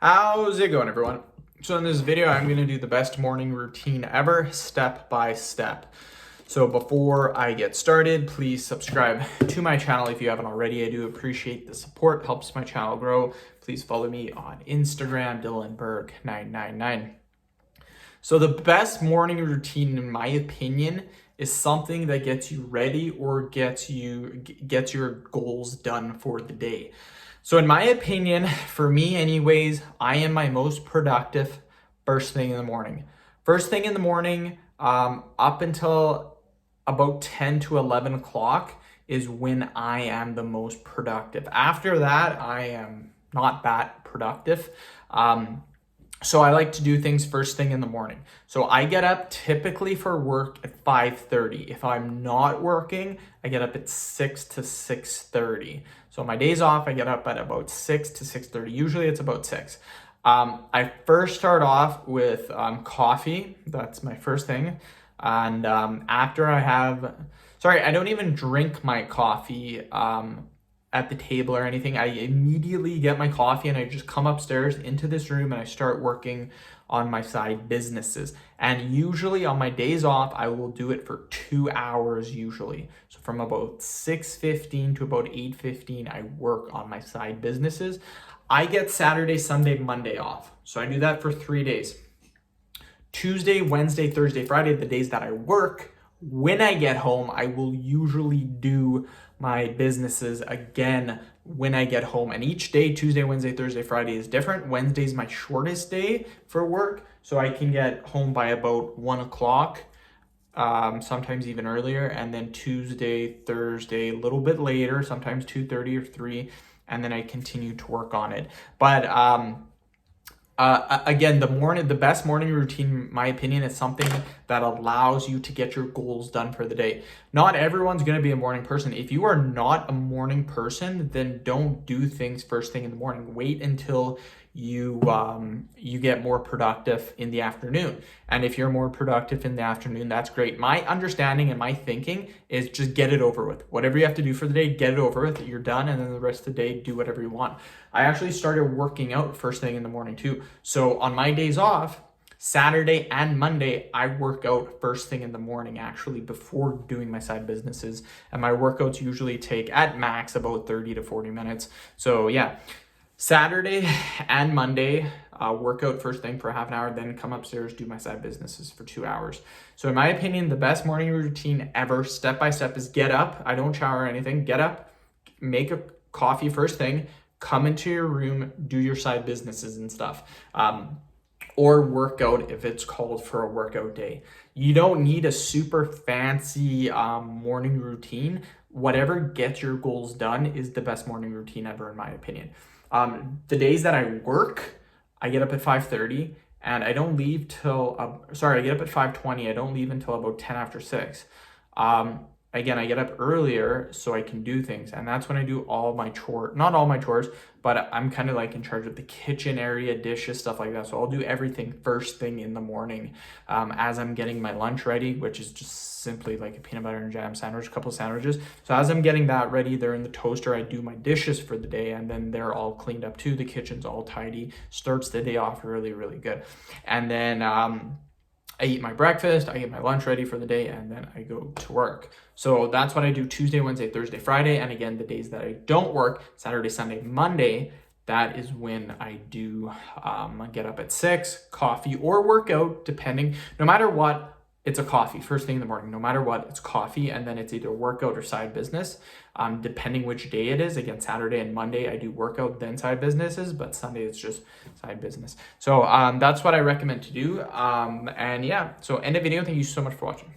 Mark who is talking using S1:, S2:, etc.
S1: How's it going, everyone? So in this video, I'm going to do the best morning routine ever, step by step. So before I get started, please subscribe to my channel if you haven't already. I do appreciate the support, helps my channel grow. Please follow me on Instagram, DylanBerg999. So the best morning routine, in my opinion, is something that gets you ready or gets your goals done for the day. So in my opinion, for me anyways, I am my most productive first thing in the morning. First thing in the morning, up until about 10 to 11 o'clock is when I am the most productive. After that, I am not that productive. So I like to do things first thing in the morning. So I get up typically for work at 5:30. If I'm not working, I get up at 6 to 6:30. So my days off, I get up at about 6 to 6:30. Usually it's about 6. I first start off with coffee. That's my first thing. And after I don't even drink my coffee at the table or anything. I immediately get my coffee and I just come upstairs into this room and I start working on my side businesses. And usually on my days off, I will do it for 2 hours usually. So from about 6:15 to about 8:15, I work on my side businesses. I get Saturday, Sunday, Monday off. So I do that for 3 days. Tuesday, Wednesday, Thursday, Friday, the days that I work. When I get home, I will usually do my businesses again when I get home. And each day, Tuesday, Wednesday, Thursday, Friday is different. Wednesday is my shortest day for work. So I can get home by about 1 o'clock, sometimes even earlier. And then Tuesday, Thursday, a little bit later, sometimes 2:30 or 3. And then I continue to work on it. But again, the best morning routine, in my opinion, is something that allows you to get your goals done for the day. Not everyone's going to be a morning person. If you are not a morning person, then don't do things first thing in the morning. Wait until you get more productive in the afternoon. And if you're more productive in the afternoon, that's great. My understanding and my thinking is just get it over with. Whatever you have to do for the day, get it over with. You're done, and then the rest of the day, do whatever you want. I actually started working out first thing in the morning too. So on my days off, Saturday and Monday, I work out first thing in the morning, actually, before doing my side businesses. And my workouts usually take at max about 30 to 40 minutes. So yeah, Saturday and Monday, workout first thing for half an hour, then come upstairs, do my side businesses for 2 hours. So in my opinion, the best morning routine ever, step by step, is get up. I don't shower or anything. Get up, make a coffee first thing, come into your room, do your side businesses and stuff. Or work out if it's called for a workout day. You don't need a super fancy morning routine. Whatever gets your goals done is the best morning routine ever, in my opinion. The days that I work, I get up at 5:30 and I don't leave till, I get up at 5:20. I don't leave until about 10 after 6. Again, I get up earlier so I can do things. And that's when I do all my chores, not all my chores, but I'm kind of like in charge of the kitchen area, dishes, stuff like that. So I'll do everything first thing in the morning as I'm getting my lunch ready, which is just simply like a peanut butter and jam sandwich, a couple of sandwiches. So as I'm getting that ready, they're in the toaster. I do my dishes for the day and then they're all cleaned up too. The kitchen's all tidy, starts the day off really, really good. And then I eat my breakfast, I get my lunch ready for the day, and then I go to work. So that's what I do Tuesday, Wednesday, Thursday, Friday. And again, the days that I don't work, Saturday, Sunday, Monday, that is when I do get up at 6, coffee or workout, depending. No matter what, it's a coffee first thing in the morning. No matter what, it's coffee, and then it's either workout or side business, depending which day it is. Again, Saturday and Monday I do workout then side businesses, but Sunday it's just side business. So that's what I recommend to do. And yeah, so end of video. Thank you so much for watching.